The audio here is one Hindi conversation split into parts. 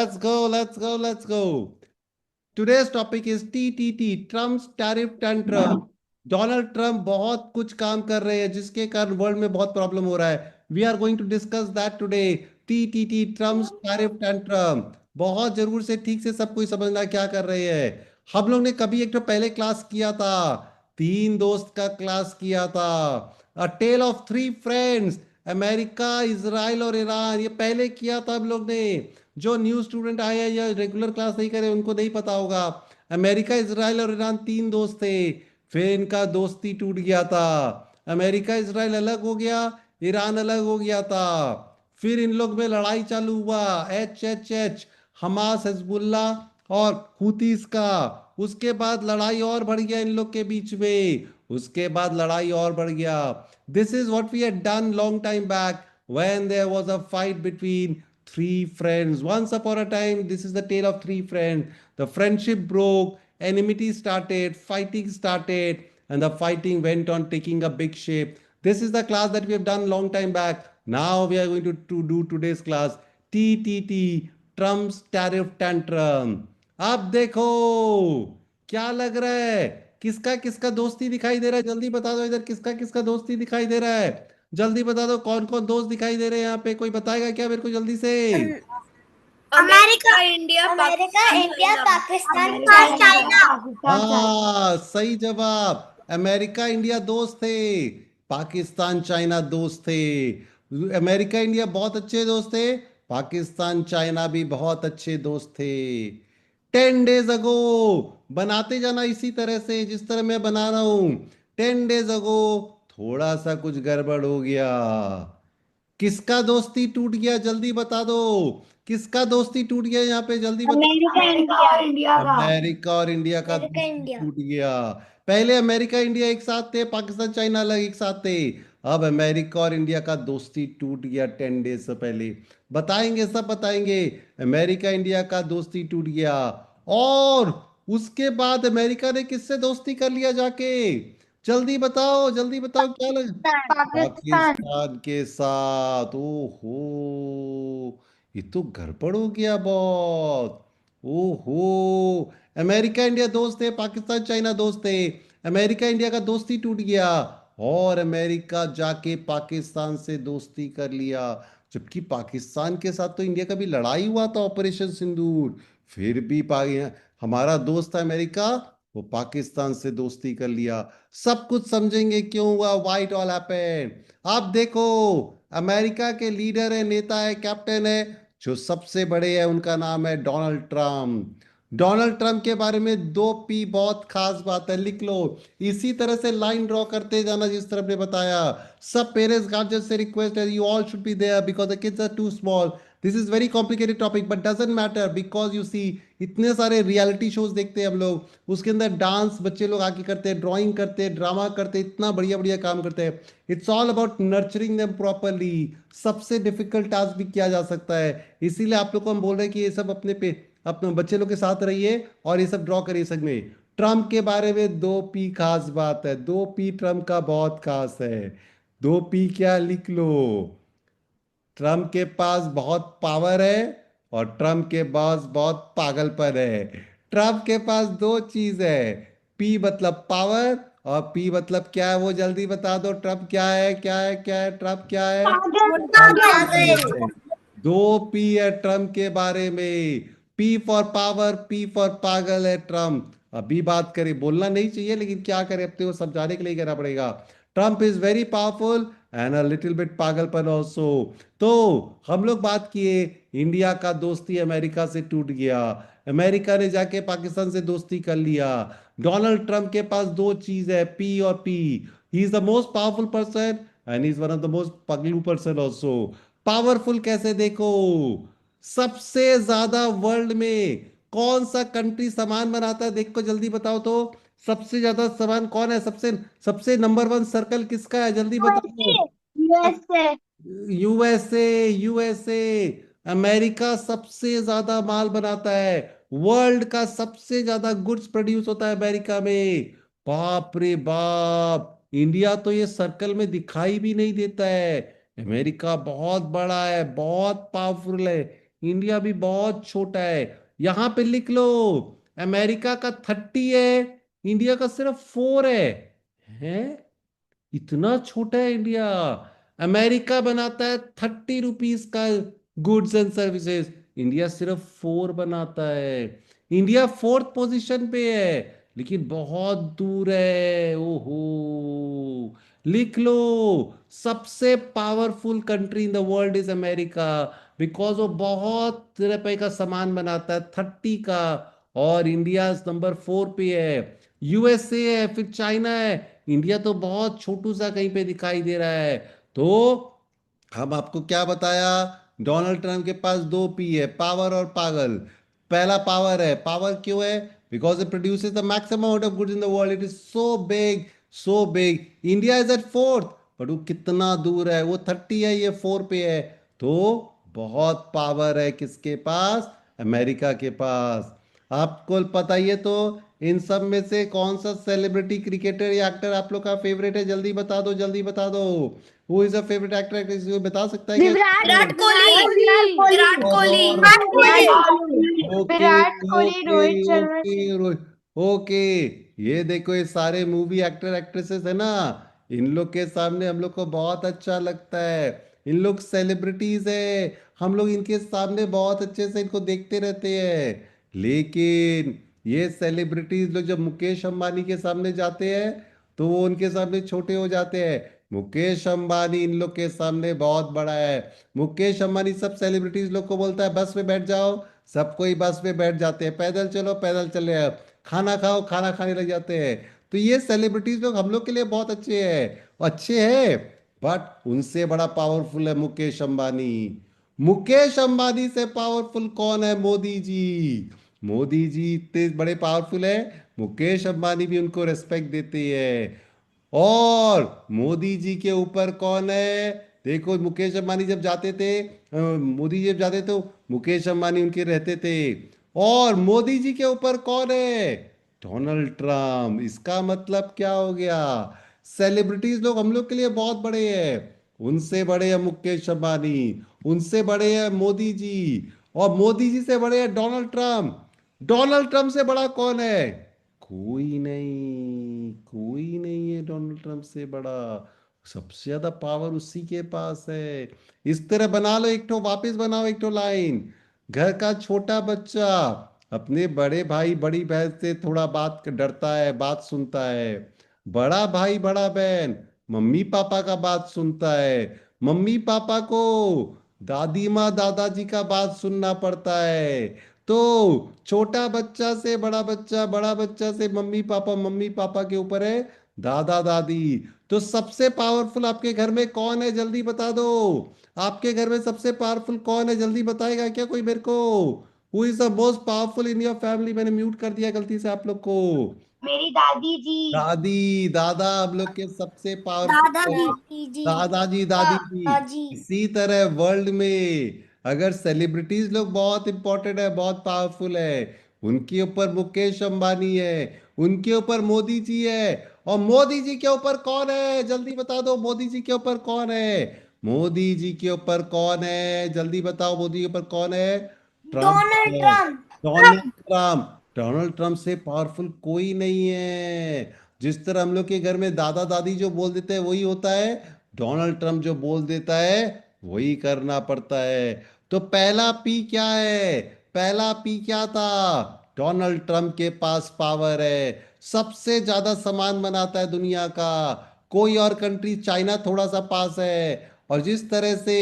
Let's go, let's go, let's go. Today's topic is TTT, Trump's tariff tantrum. Donald Trump बहुत कुछ काम कर रहे हैं जिसके कारण वर्ल्ड में बहुत प्रॉब्लम हो रहा है. We are going to discuss that today. TTT, Trump's tariff tantrum. बहुत जरूर से ठीक से सब कुछ समझना क्या कर रहे हैं. हम लोग ने कभी एक तो पहले क्लास किया था. तीन दोस्त का क्लास किया था. A tale of three friends. America, Israel और ईरान, ये पहले किया था हम लोग ने. जो न्यू स्टूडेंट आए हैं या रेगुलर क्लास नहीं करे उनको नहीं पता होगा. अमेरिका, इजराइल और ईरान तीन दोस्त थे. फिर इनका दोस्ती टूट गया था. अमेरिका इजराइल अलग हो गया. ईरान अलग हो गया था. फिर इन लोग में लड़ाई चालू हुआ. H H H, Hamas, Hezbollah और हुतीस का. उसके बाद लड़ाई और बढ़ गया इन लोग के बीच में. उसके बाद लड़ाई और बढ़ गया. This is what we had done long time back when there was a fight between three friends. Once upon a time, this is the tale of three friends. The friendship broke, enmity started, fighting started, and the fighting went on taking a big shape. This is the class that we have done long time back. Now we are going to do today's class. TTT, Trump's tariff tantrum. अब देखो क्या लग रहा है. किसका किसका दोस्ती दिखाई दे रहा है, जल्दी बता दो इधर. किसका किसका दोस्ती दिखाई दे रहा है, जल्दी बता दो. कौन कौन दोस्त दिखाई दे रहे हैं यहाँ पे, कोई बताएगा क्या मेरे को जल्दी से. America, India, America, Pakistan, India, China. Pakistan, America, India, China. Pakistan, China. हाँ, सही जवाब. अमेरिका इंडिया दोस्त थे. पाकिस्तान चाइना दोस्त थे. अमेरिका इंडिया बहुत अच्छे दोस्त थे. पाकिस्तान चाइना भी बहुत अच्छे दोस्त थे. 10 डेज अगो. बनाते जाना इसी तरह से जिस तरह मैं बना रहा हूं. 10 डेज अगो थोड़ा सा कुछ गड़बड़ हो गया. किसका दोस्ती टूट गया जल्दी बता दो. किसका दोस्ती टूट गया यहाँ पे, जल्दी बता. अमेरिका, इंडिया और इंडिया का। अमेरिका और इंडिया का अमेरिका, दोस्ती इंडिया। टूट गया. पहले अमेरिका इंडिया एक साथ थे, पाकिस्तान चाइना अलग एक साथ थे. अब अमेरिका और इंडिया का दोस्ती टूट गया 10 डेज से पहले. बताएंगे, सब बताएंगे. अमेरिका इंडिया का दोस्ती टूट गया. और उसके बाद अमेरिका ने किससे दोस्ती कर लिया जाके, जल्दी बताओ, जल्दी बताओ क्या लग. पाकिस्तान। पाकिस्तान के साथ. ओहो, ये तो गड़बड़ हो गया बहुत. ओहो, अमेरिका इंडिया दोस्त थे, पाकिस्तान चाइना दोस्त थे. अमेरिका इंडिया का दोस्ती टूट गया. और अमेरिका जाके पाकिस्तान से दोस्ती कर लिया. जबकि पाकिस्तान के साथ तो इंडिया का भी लड़ाई हुआ था, ऑपरेशन सिंदूर. फिर भी हमारा दोस्त था अमेरिका, वो पाकिस्तान से दोस्ती कर लिया. सब कुछ समझेंगे क्यों हुआ, वाइट ऑल हैपेंड. आप देखो, अमेरिका के लीडर है, नेता है, कैप्टन है, जो सबसे बड़े हैं, उनका नाम है डोनाल्ड ट्रम्प. डोनाल्ड ट्रम्प के बारे में 2 P बहुत खास बात है, लिख लो. इसी तरह से लाइन ड्रॉ करते जाना जिस तरह ने बताया. सब पेरेंट्स गार्जियन से रिक्वेस्ट है, you all should be there because the kids are too small. This is very complicated topic but doesn't matter because you see, इतने सारे रियलिटी शोज देखते हैं हम लोग. उसके अंदर डांस बच्चे लोग आके करते हैं, ड्राइंग करते हैं, ड्रामा करते हैं, इतना बढ़िया बढ़िया काम करते हैं. It's all about nurturing them properly. सबसे डिफिकल्ट टास्क भी किया जा सकता है. इसीलिए आप लोग को हम बोल रहे हैं कि ये सब अपने बच्चे लोग के साथ रहिए और ये सब ड्रॉ करिए सब में. ट्रम्प के बारे में 2 P खास बात है. 2 P ट्रम्प का बहुत खास है. 2 P क्या, लिख लो. ट्रम्प के पास बहुत पावर है और ट्रम्प के पास बहुत पागलपन है. ट्रम्प के पास दो चीज है. पी मतलब पावर और पी मतलब क्या है, वो जल्दी बता दो. ट्रम्प क्या है, क्या है, क्या है, ट्रम्प क्या है. पागल। पागल. 2 P है ट्रम्प के बारे में. P for power, P for पागल है ट्रम्प. अभी बात करें, बोलना नहीं चाहिए लेकिन क्या करें, अब तो वो समझाने के लिए कहना पड़ेगा. Trump is very powerful and a little bit पागलपन ऑल्सो. तो हम लोग बात किए, इंडिया का दोस्ती अमेरिका से टूट गया. अमेरिका ने जाके पाकिस्तान से दोस्ती कर लिया. डोनाल्ड ट्रम्प के पास दो चीज है, पी और P. He is the most powerful person and is one of the most पगलू पर्सन ऑल्सो. पावरफुल कैसे देखो, सबसे ज्यादा वर्ल्ड में कौन सा कंट्री सामान बनाता है, देखो जल्दी बताओ तो. सबसे ज्यादा सामान कौन है, सबसे सबसे नंबर वन सर्कल किसका है, जल्दी बताओ. यूएसए। USA, USA. अमेरिका सबसे ज्यादा माल बनाता है. वर्ल्ड का सबसे ज्यादा गुड्स प्रोड्यूस होता है अमेरिका में. बाप रे बाप, इंडिया तो ये सर्कल में दिखाई भी नहीं देता है. अमेरिका बहुत बड़ा है, बहुत पावरफुल है. इंडिया भी बहुत छोटा है। यहां पे लिख लो, अमेरिका का 30 है, इंडिया का सिर्फ 4 है। इतना छोटा है इंडिया। अमेरिका बनाता है 30 रुपीज का गुड्स एंड सर्विसेज, इंडिया सिर्फ 4 बनाता है। इंडिया फोर्थ पोजीशन पे है, लेकिन बहुत दूर है। ओहो, लिख लो, सबसे powerful country in the world is America, because वो बहुत रुपए का सामान बनाता है 30 का। और इंडिया नंबर 4 पे है, यूएसए है, फिर चाइना है। इंडिया तो बहुत छोटू सा कहीं पे दिखाई दे रहा है। तो हम आपको क्या बताया, डोनाल्ड ट्रंप के पास दो पी है, पावर और पागल। पहला पावर है, पावर क्यों है? Because it produces the maximum amount of goods in the world, it is so big, so big. India is at fourth, but वो कितना दूर है, वो 30 है, ये 4 पे है। तो बहुत पावर है किसके पास? अमेरिका के पास। आपको पता ही है तो, इन सब में से कौन सा सेलिब्रिटी, क्रिकेटर या एक्टर आप लोग का फेवरेट है? जल्दी बता दो, जल्दी बता दो। Who is a favourite actor actress, कोई बता सकता है क्या? Virat Kohli. Virat Kohli Virat Kohli. Virat okay Virat Kohli, okay Rohit Sharma. Okay okay. ये देखो, ये सारे मूवी एक्टर एक्ट्रेसेस है ना, इन लोग के सामने हम लोग को बहुत अच्छा लगता है। इन लोग सेलिब्रिटीज है, हम लोग इनके सामने बहुत अच्छे से इनको देखते रहते हैं। लेकिन ये सेलिब्रिटीज लोग जब मुकेश अंबानी के सामने जाते हैं, तो वो उनके सामने छोटे हो जाते हैं। मुकेश अंबानी इन लोग के सामने बहुत बड़ा है। मुकेश अंबानी सब सेलिब्रिटीज लोग को बोलता है बस में बैठ जाओ, सब कोई बस में बैठ जाते हैं, पैदल चलो पैदल चले आओ, खाना खाओ खाना खाने लग जाते हैं। तो ये सेलिब्रिटीज लोग हम लोग के लिए बहुत अच्छे हैं। बट उनसे बड़ा पावरफुल है मुकेश अंबानी। मुकेश अंबानी से पावरफुल कौन है? मोदी जी। मोदी जी इतने बड़े पावरफुल है, मुकेश अंबानी भी उनको रेस्पेक्ट देते हैं। और मोदी जी के ऊपर कौन है? देखो, मुकेश अंबानी जब जाते थे, मोदी जी जब जाते तो मुकेश अंबानी उनके रहते थे। और मोदी जी के ऊपर कौन है? Donald Trump. इसका मतलब क्या हो गया? सेलिब्रिटीज लोग हम लोग के लिए बहुत बड़े हैं। उनसे बड़े हैं मुकेश अंबानी, उनसे बड़े हैं मोदी जी, और मोदी जी से बड़े हैं डोनाल्ड ट्रम्प। डोनाल्ड ट्रम्प से बड़ा कौन है? कोई नहीं, कोई नहीं है डोनाल्ड ट्रंप से बड़ा। सबसे ज्यादा पावर उसी के पास है। इस तरह बना लो, एक ठो वापस बनाओ, एक ठो लाइन। घर का छोटा बच्चा अपने बड़े भाई बड़ी बहन से थोड़ा बात डरता है, बात सुनता है। बड़ा भाई बड़ा बहन मम्मी पापा का बात सुनता है। मम्मी पापा को दादी माँ दादाजी का बात सुनना पड़ता है। तो छोटा बच्चा से बड़ा बच्चा, बड़ा बच्चा से मम्मी पापा, मम्मी पापा के ऊपर है दादा दादी। तो सबसे पावरफुल आपके घर में कौन है? जल्दी बता दो। आपके घर में सबसे पावरफुल कौन है? जल्दी बताएगा क्या कोई मेरे को? Who is the most powerful in your family? मैंने म्यूट कर दिया गलती से आप लोग को। मेरी दादी जी। दादी, दादा हम लोग के सबसे पावरफुल है। दादाजी जी। दादाजी दादी जी। दादाजी। इसी तरह वर्ल्ड में अगर सेलिब्रिटीज लोग बहुत इंपॉर्टेंट है, बहुत पावरफुल है, उनके ऊपर मुकेश अंबानी है, उनके ऊपर मोदी जी है। और मोदी जी के ऊपर कौन है? जल्दी बता दो, मोदी जी के ऊपर कौन है? मोदी जी के ऊपर कौन है? जल्दी बताओ, मोदी के ऊपर कौन है? ट्रम्प डोनाल्ड है। Trump. Donald Trump. Donald Trump से पावरफुल कोई नहीं है। जिस तरह हम लोग के घर में दादा दादी जो बोल देते हैं वही होता है, डोनाल्ड ट्रम्प जो बोल देता है वही करना पड़ता है। तो पहला पी क्या है? पहला पी क्या था? डोनाल्ड ट्रम्प के पास पावर है, सबसे ज्यादा सामान बनाता है दुनिया का। कोई और कंट्री, चाइना थोड़ा सा पास है। और जिस तरह से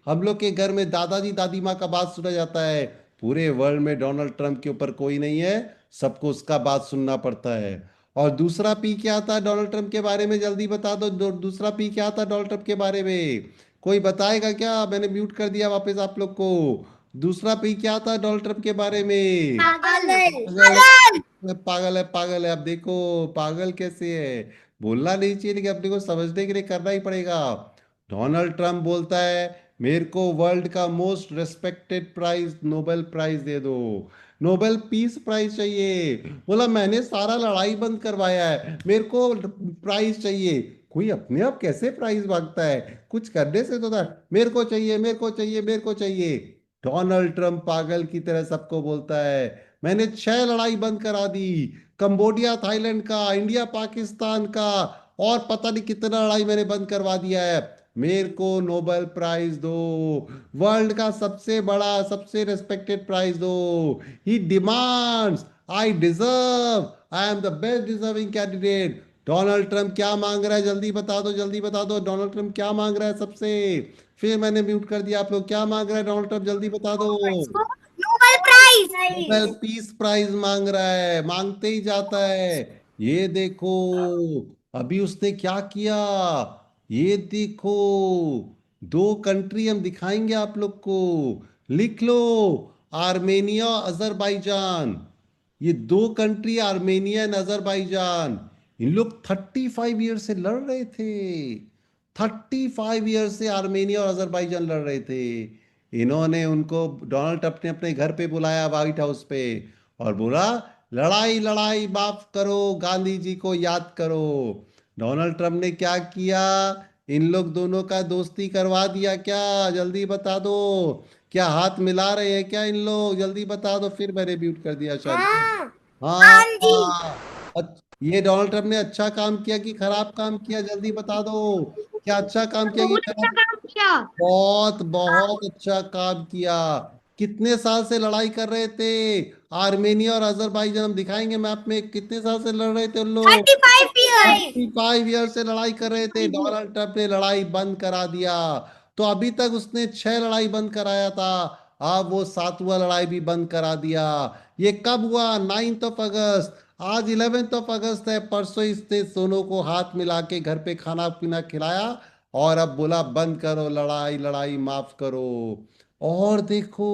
हम लोग के घर में दादाजी दादी माँ का बात सुना जाता है, पूरे वर्ल्ड में डोनाल्ड ट्रंप के ऊपर कोई नहीं है, सबको उसका बात सुनना पड़ता है। और दूसरा पी क्या था डोनाल्ड ट्रंप के बारे में? जल्दी बता दो, दूसरा पी क्या था डोनाल्ड ट्रंप के बारे में? कोई बताएगा क्या? मैंने म्यूट कर दिया वापस आप लोग को। दूसरा पी क्या था डोनाल्ड ट्रंप के बारे में? पागल। पागल है, पागल है, पागल है। अब देखो, पागल कैसे है, बोलना नहीं चाहिए लेकिन अपने को समझने के लिए करना ही पड़ेगा। डोनाल्ड ट्रंप बोलता है मेरे को वर्ल्ड का most respected prize, Nobel prize दे दो, नोबेल पीस प्राइज चाहिए। बोला मैंने सारा लड़ाई बंद करवाया है, मेरे को प्राइज चाहिए। कोई अपने आप कैसे प्राइज मांगता है? कुछ करने से तो था, मेरे को चाहिए, मेरे को चाहिए, मेरे को चाहिए। डोनाल्ड ट्रम्प पागल की तरह सबको बोलता है मैंने 6 लड़ाई बंद करा दी, कंबोडिया थाईलैंड का, इंडिया पाकिस्तान का, और पता नहीं कितना लड़ाई मैंने बंद करवा दिया है। मेरे को नोबेल प्राइज दो, वर्ल्ड का सबसे बड़ा सबसे रिस्पेक्टेड प्राइज दो। He demands, I deserve, I am the best deserving candidate. Donald Trump क्या मांग रहा है, जल्दी बता दो, जल्दी बता दो, डोनाल्ड ट्रम्प क्या मांग रहा है सबसे। फिर मैंने म्यूट कर दिया, आप लोग क्या मांग रहा है डोनाल्ड ट्रम्प, जल्दी बता दो। Nobel prize. Nobel peace prize मांग रहा है, मांगते ही जाता है। ये देखो अभी उसने क्या किया, ये देखो, 2 कंट्री हम दिखाएंगे आप लोग को, लिख लो, आर्मेनिया अजरबैजान। ये 2 कंट्री आर्मेनिया एंड अजरबैजान, इन लोग 35 ईयर से लड़ रहे थे। 35 ईयर से आर्मेनिया और अजरबैजान लड़ रहे थे। इन्होंने उनको, डोनाल्ड ट्रंप ने अपने घर पे बुलाया व्हाइट हाउस पे और बोला लड़ाई लड़ाई माफ करो, गांधी जी को याद करो। डोनाल्ड ट्रंप ने क्या किया, इन लोग दोनों का दोस्ती करवा दिया क्या, जल्दी बता दो। क्या हाथ मिला रहे हैं क्या इन लोग, जल्दी बता दो, फिर मैंने म्यूट कर दिया शायद। हाँ। हाँ हाँ जी। ये डोनाल्ड ट्रंप ने अच्छा काम किया कि खराब काम किया, जल्दी बता दो। क्या अच्छा काम किया कि बहुत अच्छा खराब? काम किया। बहुत बहुत अच्छा काम किया। कितने साल से लड़ाई कर रहे थे आर्मेनिया और अजरबैजान, हम दिखाएंगे मैप में, कितने साल से लड़ रहे थे उन लोग। 35 ईयर। 35 ईयर से लड़ाई कर रहे थे, डोनाल्ड ट्रंप ने लड़ाई बंद करा दिया। तो अभी तक उसने 6 लड़ाई बंद कराया था, अब वो 7वां लड़ाई भी बंद करा दिया। ये कब हुआ, 9 अगस्त। आज 11 अगस्त है, परसों इसने दोनों को हाथ मिला के घर पे खाना पीना खिलाया और अब बोला बंद करो लड़ाई, लड़ाई माफ करो। और देखो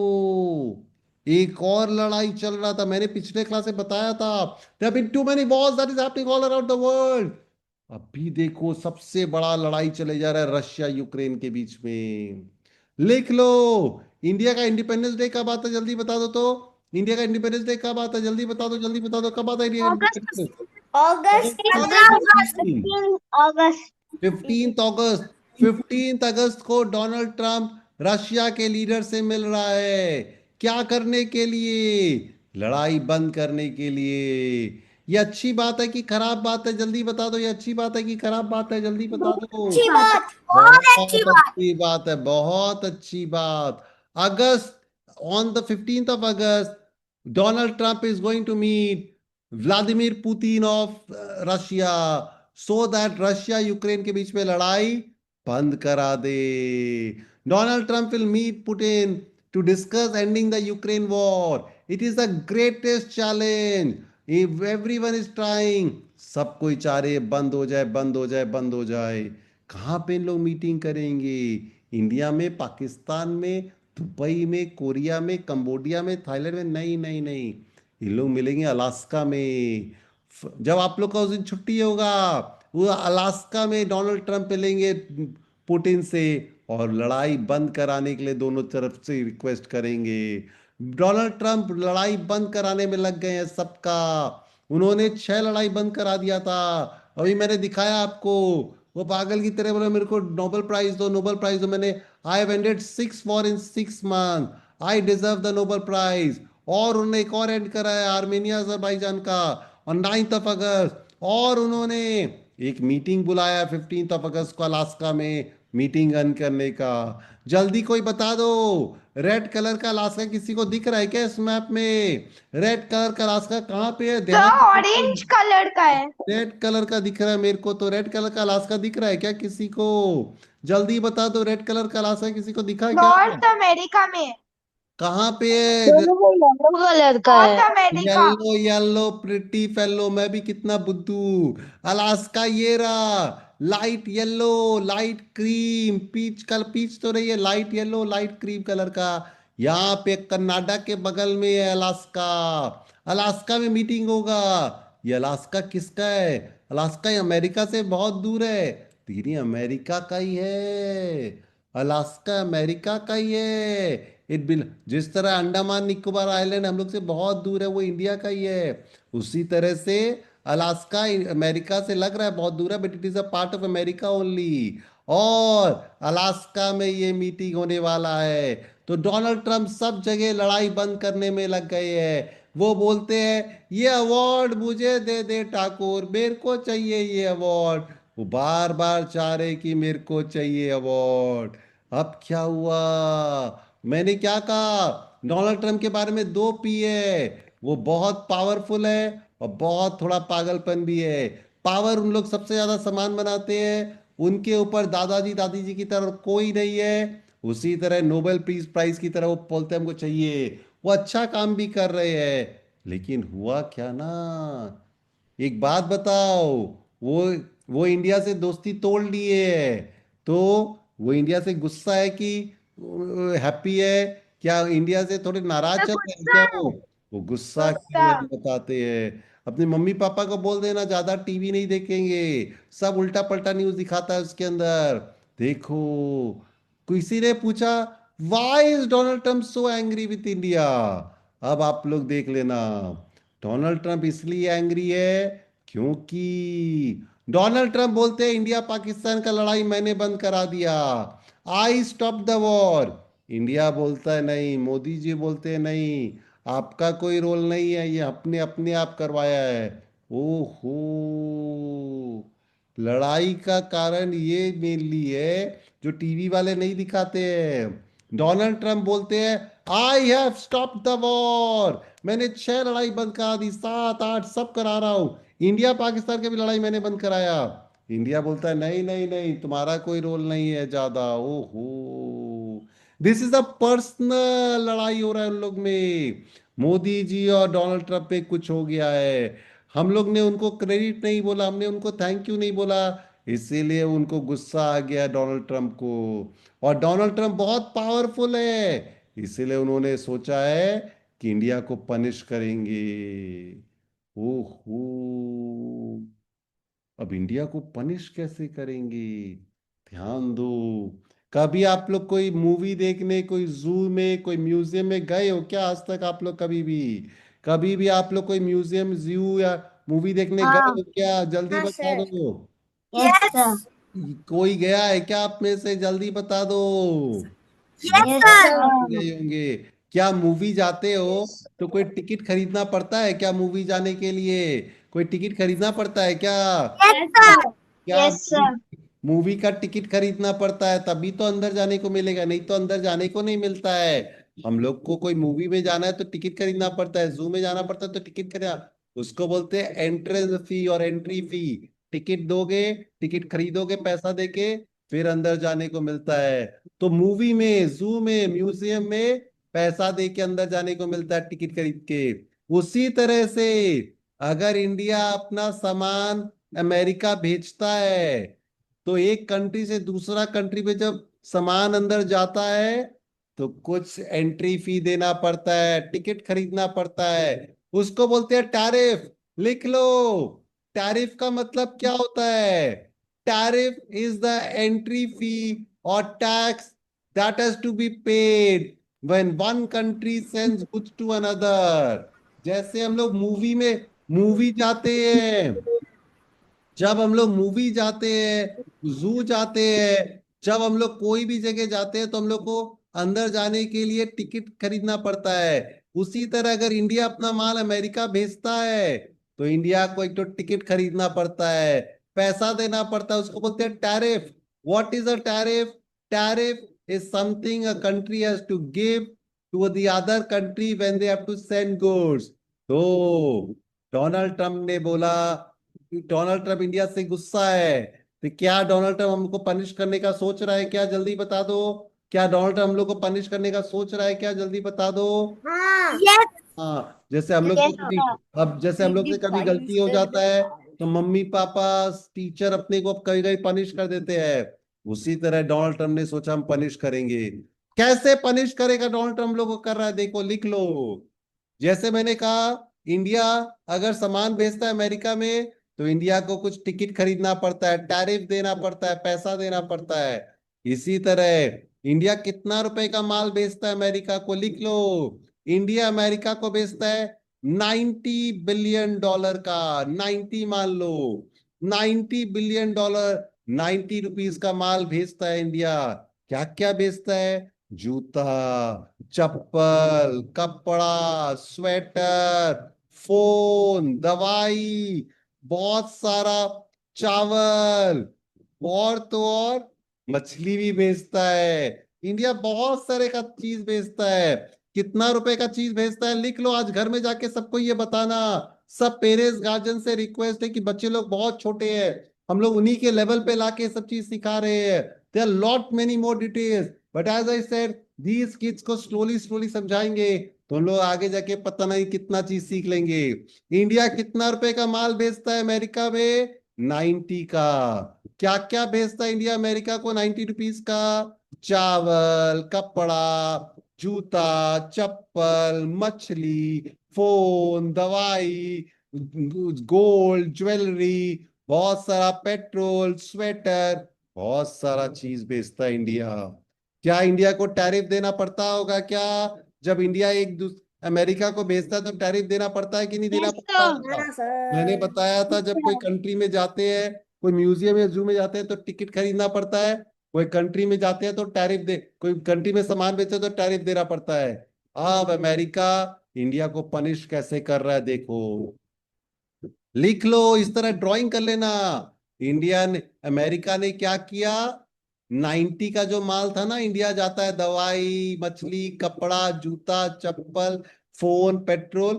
एक और लड़ाई चल रहा था, मैंने पिछले क्लास में बताया था, there have been too many wars that is happening all around the world। अभी देखो सबसे बड़ा लड़ाई चले जा रहा है रशिया यूक्रेन के बीच में। लिख लो, इंडिया का इंडिपेंडेंस डे कब आता है, जल्दी बता दो तो। इंडिया का इंडिपेंडेंस डे कब आता है, जल्दी बता दो, जल्दी बता दो, कब आता है इंडिया का अगस्त। इंडिपेंडेंस अगस्त डे? 15 अगस्त। 15 अगस्त। 15 अगस्त। 15 अगस्त को डोनाल्ड ट्रंप रशिया के लीडर से मिल रहा है। क्या करने के लिए, लड़ाई बंद करने के लिए। ये अच्छी बात है कि खराब बात है, जल्दी बता दो, ये अच्छी बात है कि खराब बात है, जल्दी बता दो। अच्छी बात, बहुत अच्छी बहुत बात। अच्छी बात है, बहुत अच्छी बात। August, on the 15th of August, Donald Trump is going to meet Vladimir Putin of Russia, so that Russia Ukraine के बीच में लड़ाई बंद करा दे। Donald Trump will meet Putin to discuss ending the Ukraine war. It is the greatest challenge, if everyone is trying, सब कोई चाह रहे बंद हो जाए, बंद हो जाए, बंद हो जाए। कहाँ पे इन लोग मीटिंग करेंगे, इंडिया में, पाकिस्तान में, दुबई में, कोरिया में, कंबोडिया में, थाईलैंड में? नहीं नहीं नहीं, ये लोग मिलेंगे अलास्का में। जब आप लोग का उस दिन छुट्टी होगा, वो अलास्का में डोनाल्ड ट्रंप मिलेंगे पुतिन से और लड़ाई बंद कराने के लिए दोनों तरफ से रिक्वेस्ट करेंगे। डोनाल्ड ट्रंप लड़ाई बंद कराने में लग गए हैं सबका। उन्होंने 6 लड़ाई बंद करा दिया था, अभी मैंने दिखाया आपको। वो पागल की तरह बोले मेरे को नोबेल प्राइज दो, नोबेल प्राइज दो। मैंने, I have ended 6 war in 6 month, I deserve the Nobel prize. और उन्होंने एक और एंड करा है आर्मेनिया अजरबैजान का और 9 अगस्त। और उन्होंने एक मीटिंग बुलाया 15 अगस्त को अलास्का में, मीटिंग रन करने का। जल्दी कोई बता दो, रेड कलर का अलास्का किसी को दिख रहा है क्या इस मैप में? रेड कलर का अलास्का कहाँ पे है, तो ध्यान। ऑरेंज कलर का है। रेड कलर का दिख रहा है मेरे को, तो रेड कलर का अलास्का दिख रहा है क्या किसी को? जल्दी बता दो, रेड कलर का अलास्का किसी को दिखा है क्या? नॉर्थ अमेरिका में। कहाँ पे है? दोनों में येलो कलर का नॉर्थ है। America. Yellow yellow pretty fellow, मैं भी कितना बुद्धू। अलास्का ये रहा, light yellow, light cream, peach colour, peach तो नहीं है, light yellow light cream colour का। यहाँ पे कनाडा के बगल में है अलास्का। अलास्का में मीटिंग होगा। ये अलास्का किसका है? अलास्का ये अमेरिका से बहुत दूर है, तेरी अमेरिका का ही है। अलास्का अमेरिका का ही है। इट बिल, जिस तरह अंडमान निकोबार आइलैंड हम लोग से बहुत दूर है, वो इंडिया का ही है। उसी तरह से अलास्का अमेरिका से लग रहा है बहुत दूर है, but it is a part of America only. और अलास्का में ये मीटिंग होने वाला है, तो डोनाल्ड ट्रंप सब जगह लड़ाई बंद करने में लग गए हैं। वो बोलते हैं ये अवार्ड मुझे दे दे ठाकुर, मेरे को चाहिए ये अवार्ड। वो बार बार चाह रहे कि मेरे को चाहिए अवार्ड। अब क्या हुआ? मैंने क्या कहा? डोनाल्ड ट्रंप के बारे में दो पी है। वो बहुत पावरफुल है और बहुत थोड़ा पागलपन भी है। पावर उन लोग सबसे ज्यादा सामान बनाते हैं, उनके ऊपर दादाजी दादी जी की तरह कोई नहीं है। उसी तरह नोबेल पीस प्राइज की तरह वो बोलते हैं हमको चाहिए। वो अच्छा काम भी कर रहे हैं, लेकिन हुआ क्या ना, एक बात बताओ, वो वो इंडिया से दोस्ती तोड़ लिए है, तो वो इंडिया से गुस्सा है कि हैप्पी है? क्या इंडिया से थोड़े नाराज तो चल रहे हैं गुस्सा क्या है। वो गुस्सा क्यों गुस्सा। है बताते हैं। अपने मम्मी पापा को बोल देना ज्यादा टीवी नहीं देखेंगे, सब उल्टा पलटा न्यूज दिखाता है उसके अंदर। देखो, किसी ने पूछा why is Donald Trump so angry with India? अब आप लोग देख लेना, डोनाल्ड ट्रंप इसलिए एंग्री है क्योंकि डोनाल्ड ट्रंप बोलते हैं इंडिया पाकिस्तान का लड़ाई मैंने बंद करा दिया, I stop the war. India बोलता है नहीं, मोदी जी बोलते हैं नहीं, आपका कोई रोल नहीं है, ये अपने अपने आप करवाया है। ओहो, लड़ाई का कारण ये मेनली है जो टीवी वाले नहीं दिखाते हैं। डोनाल्ड ट्रंप बोलते हैं I have stop the war, मैंने 6 लड़ाई बंद करा दी, 7 8 सब करा रहा हूं, इंडिया पाकिस्तान की भी लड़ाई मैंने बंद कराया। इंडिया बोलता है नहीं नहीं नहीं, तुम्हारा कोई रोल नहीं है ज्यादा। ओहो, दिस इज अ पर्सनल लड़ाई हो रहा है उन लोग में। मोदी जी और डोनाल्ड ट्रंप पे कुछ हो गया है। हम लोग ने उनको क्रेडिट नहीं बोला, हमने उनको थैंक यू नहीं बोला, इसीलिए उनको गुस्सा आ गया डोनाल्ड ट्रंप को। और डोनाल्ड ट्रंप बहुत पावरफुल है, इसीलिए उन्होंने सोचा है कि इंडिया को पनिश करेंगे। ओहो, अब इंडिया को पनिश कैसे करेंगे? ध्यान दो, कभी आप लोग कोई मूवी देखने कोई जू में कोई म्यूजियम में गए हो क्या आज तक? आप लोग कभी भी आप लोग कोई म्यूजियम जू या मूवी देखने गए हाँ। हो क्या? जल्दी हाँ बता सर। दो। Yes sir. कोई गया है क्या आप में से? जल्दी बता दो। यस यस बहुत सर। लोग सर। गए होंगे। क्या मूवी जाते हो तो कोई टिकट खरीदना पड़ता है क्या? मूवी जाने के लिए कोई टिकट खरीदना पड़ता है क्या? Yes yes sir. सर। क्या यस मूवी सर। मूवी का टिकट खरीदना पड़ता है, तभी तो अंदर जाने को मिलेगा, नहीं तो अंदर जाने को नहीं मिलता है। हम लोग को कोई मूवी में जाना है तो टिकट खरीदना पड़ता है, जू में जाना पड़ता है तो टिकट खरीदना, उसको बोलते हैं एंट्रेंस फी और एंट्री फी। टिकट दोगे, टिकट खरीदोगे पैसा देके, फिर अंदर जाने को मिलता है। तो मूवी में, जू में, म्यूजियम में पैसा दे के अंदर जाने को मिलता है टिकट खरीद के। उसी तरह से अगर इंडिया अपना सामान अमेरिका भेजता है, तो एक कंट्री से दूसरा कंट्री पे जब सामान अंदर जाता है तो कुछ एंट्री फी देना पड़ता है, टिकट खरीदना पड़ता है, उसको बोलते हैं टैरिफ। लिख लो, टैरिफ का मतलब क्या होता है? Tariff is the entry fee और tax that has to be paid when one country sends goods to another. जैसे हम लोग मूवी जाते हैं, जब हम लोग मूवी जाते हैं, जू जाते हैं, जब हम लोग कोई भी जगह जाते हैं तो हम लोग को अंदर जाने के लिए टिकट खरीदना पड़ता है। उसी तरह अगर इंडिया अपना माल अमेरिका भेजता है तो इंडिया को एक तो टिकट खरीदना पड़ता है, पैसा देना पड़ता है, उसको बोलते हैं tariff. What is a tariff? Tariff is something a country has to give to the other country when they have to send goods. तो डोनाल्ड ट्रंप ने बोला, डोनाल्ड ट्रंप इंडिया से गुस्सा है, तो क्या डोनाल्ड ट्रंप हमको पनिश करने का सोच रहा है क्या? जल्दी बता दो। क्या डोनाल्ड ट्रंप हम लोग को पनिश करने का सोच रहा है क्या? जल्दी बता दो। हाँ। यस। हाँ, जैसे हम लोग से यस कभी, सर। अब जैसे हम लोग से कभी गलती हो जाता है तो मम्मी पापा टीचर अपने को कभी कभी पनिश कर देते हैं, उसी तरह डोनाल्ड ट्रंप ने सोचा हम पनिश करेंगे। कैसे पनिश करेगा डोनाल्ड ट्रंप? लोगों को कर रहा है, देखो लिख लो। जैसे मैंने कहा, इंडिया अगर सामान भेजता है अमेरिका में तो इंडिया को कुछ टिकट खरीदना पड़ता है, टैरिफ देना पड़ता है, पैसा देना पड़ता है। इसी तरह इंडिया कितना रुपए का माल बेचता है अमेरिका को? लिख लो, इंडिया अमेरिका को बेचता है 90 बिलियन डॉलर का। 90 मान लो, 90 बिलियन डॉलर, 90 रुपीस का माल भेजता है इंडिया। क्या क्या बेचता है? जूता, चप्पल, कपड़ा, स्वेटर, फोन, दवाई, बहुत सारा चावल, और तो और मछली भी बेचता है। इंडिया बहुत सारे का चीज बेचता है। कितना रुपए का चीज बेचता है लिख लो, आज घर में जाके सबको ये बताना। सब पेरेंट्स गार्जियन से रिक्वेस्ट है कि बच्चे लोग बहुत छोटे हैं, हम लोग उन्हीं के लेवल पे लाके सब चीज सिखा रहे हैं। There lot many more details, but as I said these kids को स्लोली स्लोली समझाएंगे तो हम लोग आगे जाके पता नहीं कितना चीज सीख लेंगे। इंडिया कितना रुपए का माल बेचता है अमेरिका में? 90 का। क्या क्या भेजता है इंडिया अमेरिका को 90 रुपीज का? चावल, कपड़ा, जूता, चप्पल, मछली, फोन, दवाई, गोल्ड, ज्वेलरी, बहुत सारा पेट्रोल, स्वेटर, बहुत सारा चीज बेचता है इंडिया। क्या इंडिया को टैरिफ देना पड़ता होगा क्या? जब इंडिया अमेरिका को भेजता है तो टैरिफ देना पड़ता है कि नहीं देना Yes, पड़ता sir. होगा? हाँ मैंने सर। बताया था जब कोई कंट्री में जाते हैं, कोई म्यूजियम या जू में जाते हैं तो टिकट खरीदना पड़ता है। कोई कंट्री में जाते हैं तो टैरिफ दे, कोई कंट्री में सामान बेचते हैं तो टैरिफ देना पड़ता है। अब अमेरिका इंडिया को पनिश कैसे कर रहा है देखो, लिख लो, इस तरह ड्राइंग कर लेना। इंडिया ने, अमेरिका ने क्या किया? 90 का जो माल था ना, इंडिया जाता है दवाई, मछली, कपड़ा, जूता, चप्पल, फोन, पेट्रोल,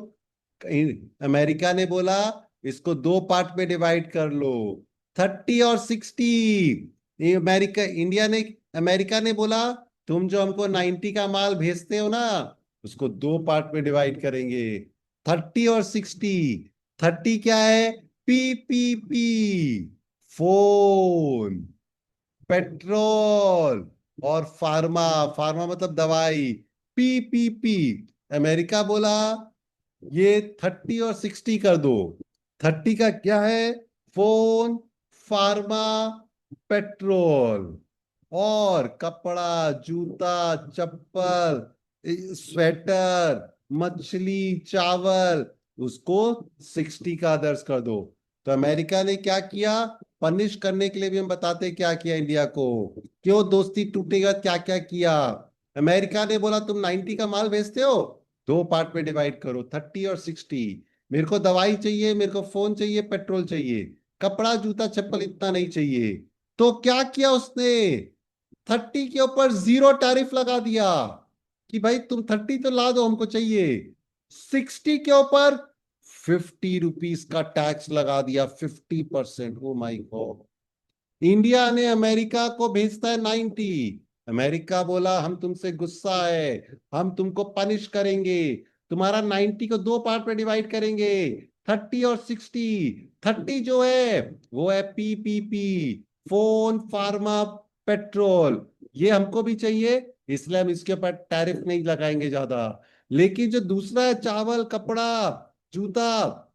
अमेरिका ने बोला इसको दो पार्ट में डिवाइड कर लो, 30 और 60। ये अमेरिका इंडिया ने अमेरिका ने बोला तुम जो हमको 90 का माल भेजते हो ना, उसको दो पार्ट में डिवाइड करेंगे, 30 और 60। 30 क्या है? पी, फोन, पेट्रोल और फार्मा, फार्मा मतलब दवाई, पी। अमेरिका बोला ये 30 और 60 कर दो। 30 का क्या है? फोन, फार्मा, पेट्रोल, और कपड़ा, जूता, चप्पल, स्वेटर, मछली, चावल, उसको 60 का दर्ज कर दो। तो अमेरिका ने क्या किया? पनिश करने के लिए भी हम बताते क्या किया इंडिया को, क्यों दोस्ती टूटेगा, क्या क्या किया। अमेरिका ने बोला तुम 90 का माल भेजते हो, दो पार्ट में डिवाइड करो, 30 और 60। मेरे को दवाई चाहिए, मेरे को फोन चाहिए, पेट्रोल चाहिए, कपड़ा, जूता, चप्पल इतना नहीं चाहिए। तो क्या किया उसने? 30 के ऊपर जीरो टैरिफ लगा दिया कि भाई तुम 30 तो ला दो, हमको चाहिए। 60 के ऊपर 50 रुपीज का टैक्स लगा दिया, 50%। ओ माई गॉड। इंडिया ने अमेरिका को भेजता है 90, अमेरिका बोला हम तुमसे गुस्सा है, हम तुमको पनिश करेंगे, तुम्हारा 90 को दो पार्ट में डिवाइड करेंगे, 30 और 60। 30 जो है वो है पी, फोन, फार्मा, पेट्रोल, ये हमको भी चाहिए, इसलिए हम इसके ऊपर टैरिफ नहीं लगाएंगे ज्यादा। लेकिन जो दूसरा है चावल, कपड़ा, जूता,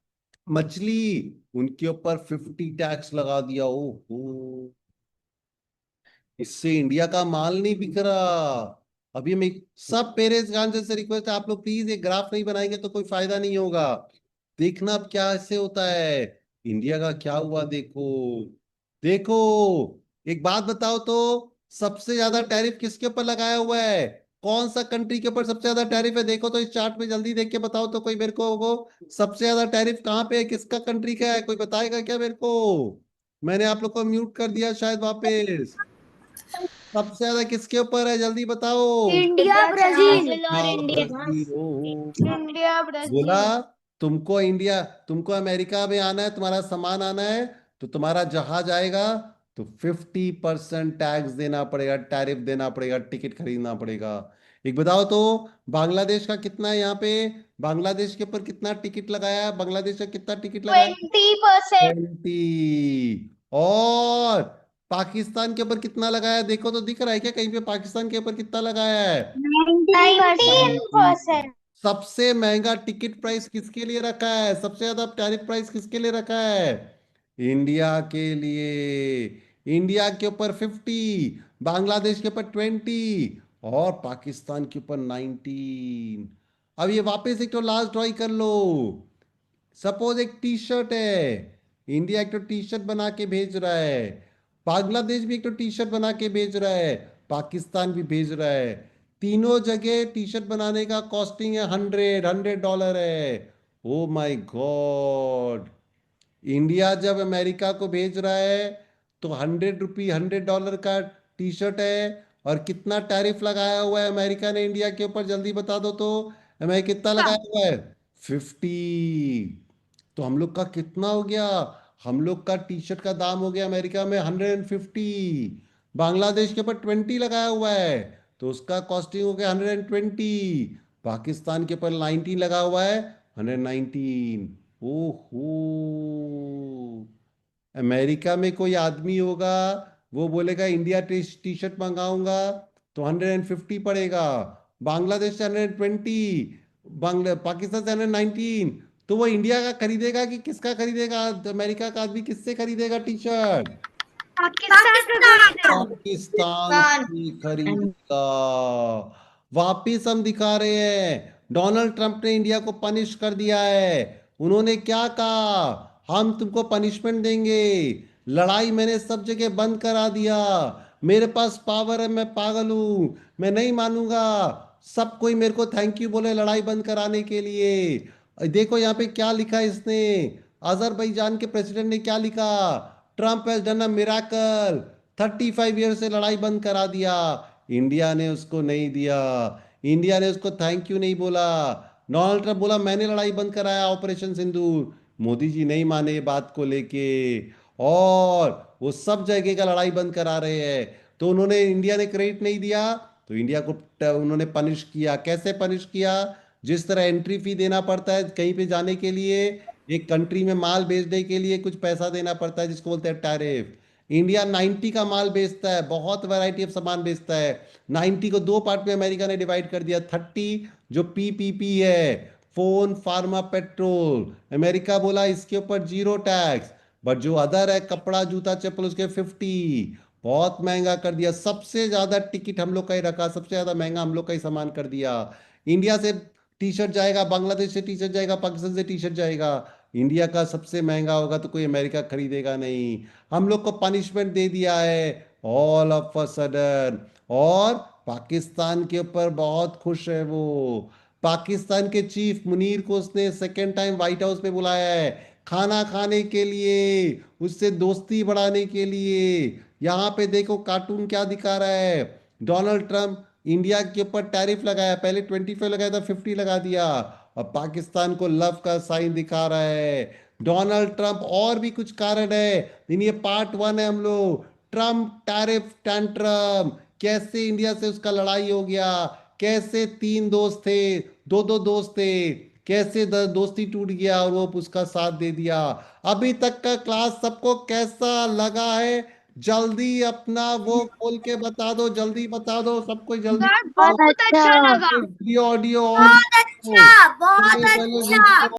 मछली, उनके ऊपर 50 टैक्स लगा दिया। ओहो, इससे इंडिया का माल नहीं बिक रहा। अभी मैं सब पेरेंट्स गांजे से रिक्वेस्ट है, आप लोग प्लीज एक ग्राफ नहीं बनाएंगे तो कोई फायदा नहीं होगा। देखना अब क्या ऐसे होता है, इंडिया का क्या हुआ देखो। देखो, एक बात बताओ तो, सबसे ज्यादा टैरिफ किसके ऊपर लगाया हुआ है? कौन सा कंट्री के ऊपर सबसे ज्यादा टैरिफ है? देखो तो इस चार्ट में, जल्दी देख के बताओ तो कोई मेरे को सबसे ज्यादा टैरिफ कहाँ पे है, किसका कंट्री का है, कोई बताएगा क्या मेरे को? मैंने आप लोग को म्यूट कर दिया शायद वापस। सबसे ज्यादा किसके ऊपर है, जल्दी बताओ। India, Brazil. ब्राजील और हाँ, इंडिया। ब्राजील। ओ, India, बोला Brazil. तुमको इंडिया, तुमको अमेरिका में आना है, तुम्हारा सामान आना है, तो तुम्हारा जहाज आएगा तो 50% टैक्स देना पड़ेगा, टैरिफ देना पड़ेगा, टिकट खरीदना पड़ेगा। एक बताओ तो, बांग्लादेश का कितना है यहाँ पे? बांग्लादेश के ऊपर कितना टिकट लगाया है? बांग्लादेश का कितना टिकट लगाया? 20%. 20। और पाकिस्तान के ऊपर कितना लगाया देखो तो, दिख रहा है क्या कहीं पे पाकिस्तान के ऊपर कितना लगाया है? 19%। 19%. सबसे महंगा टिकट प्राइस किसके लिए रखा है? सबसे ज्यादा टैरिफ प्राइस किसके लिए रखा है? इंडिया के लिए। इंडिया के ऊपर 50, बांग्लादेश के ऊपर 20, और पाकिस्तान के ऊपर 19। अब ये वापस एक तो लास्ट ड्रॉई कर लो। सपोज एक टी शर्ट है, इंडिया एक तो टी शर्ट बना के भेज रहा है, बांग्लादेश भी एक तो टी शर्ट बना के भेज रहा है, पाकिस्तान भी भेज रहा है। तीनों जगह टी शर्ट बनाने का कॉस्टिंग है $100 है। Oh my God. इंडिया जब अमेरिका को भेज रहा है तो $100 का टी शर्ट है। और कितना टैरिफ लगाया हुआ है अमेरिका ने इंडिया के ऊपर, जल्दी बता दो तो। हमें कितना लगाया हुआ है? 50। तो हम लोग का कितना हो गया? हम लोग का टी शर्ट का दाम हो गया अमेरिका में 150। बांग्लादेश के ऊपर 20 लगाया हुआ है तो उसका कॉस्टिंग हो गया 120। पाकिस्तान के ऊपर 19 लगा हुआ है, 119। ओहो। अमेरिका में कोई आदमी होगा, वो बोलेगा इंडिया टी शर्ट मंगाऊंगा तो 150 पड़ेगा। बांग्लादेश से 120, पाकिस्तान से 119। तो वो इंडिया का खरीदेगा कि किसका खरीदेगा? अमेरिका का आदमी किससे खरीदेगा टी शर्ट? पाकिस्तान। पाकिस्तान से खरीदेगा। वापिस हम दिखा रहे हैं, डोनाल्ड ट्रंप ने इंडिया को पनिश कर दिया है। उन्होंने क्या कहा? हम तुमको पनिशमेंट देंगे। लड़ाई मैंने सब जगह बंद करा दिया। मेरे पास पावर है, मैं पागल हूं, मैं नहीं मानूंगा। सब कोई मेरे को थैंक यू बोले लड़ाई बंद कराने के लिए। देखो यहाँ पे क्या लिखा है इसने। अजरबैजान के प्रेसिडेंट ने क्या लिखा? Trump has done a miracle, 35 year से लड़ाई बंद करा दिया। इंडिया ने उसको नहीं दिया। इंडिया ने उसको थैंक यू नहीं बोला। डोनाल्ड ट्रंप बोला मैंने लड़ाई बंद कराया ऑपरेशन सिंदूर। मोदी जी नहीं माने ये बात को लेके, और वो सब जगह का लड़ाई बंद करा रहे हैं। तो उन्होंने, इंडिया ने क्रेडिट नहीं दिया तो इंडिया को उन्होंने पनिश किया। कैसे पनिश किया? जिस तरह एंट्री फी देना पड़ता है कहीं पे जाने के लिए, एक कंट्री में माल भेजने के लिए कुछ पैसा देना पड़ता है जिसको बोलते हैं टैरिफ। इंडिया 90 का माल बेचता है, बहुत वैरायटी ऑफ सामान बेचता है। 90 को दो पार्ट में अमेरिका ने डिवाइड कर दिया। 30 जो पीपीपी है, फोन फार्मा पेट्रोल, अमेरिका बोला इसके ऊपर जीरो टैक्स। बट जो अदर है, कपड़ा जूता चप्पल, उसके 50। बहुत महंगा कर दिया। सबसे ज्यादा टिकट हम लोग का ही रखा, सबसे ज्यादा महंगा हम लोग का ही सामान कर दिया। इंडिया से टी शर्ट जाएगा, बांग्लादेश से टी शर्ट जाएगा, पाकिस्तान से टी शर्ट जाएगा, इंडिया का सबसे महंगा होगा तो कोई अमेरिका खरीदेगा नहीं। हम लोग को पनिशमेंट दे दिया है ऑल ऑफ अ सडन। और पाकिस्तान के ऊपर बहुत खुश है वो। पाकिस्तान के चीफ मुनीर को उसने सेकेंड टाइम व्हाइट हाउस में बुलाया है खाना खाने के लिए, उससे दोस्ती बढ़ाने के लिए। यहाँ पे देखो कार्टून क्या दिखा रहा है। डोनाल्ड ट्रंप इंडिया के ऊपर टैरिफ लगाया, पहले 25 लगाया था, 50 लगा दिया। और पाकिस्तान को लव का साइन दिखा रहा है डोनाल्ड ट्रंप। और भी कुछ कारण है लेकिन ये पार्ट 1 है। हम लोग ट्रंप टैरिफ टैंट्रम, कैसे इंडिया से उसका लड़ाई हो गया, कैसे 3 दोस्त थे, दो दो दोस्त थे, कैसे दोस्ती टूट गया और वो उसका साथ दे दिया। अभी तक का क्लास सबको कैसा लगा है? जल्दी अपना वो खोल के बता दो, जल्दी बता दो सबको, जल्दी बहुत अच्छा लगा। वीडियो ऑडियो ऑन बहुत करो। अच्छा, बहुत पहले पहले अच्छा। वीडियो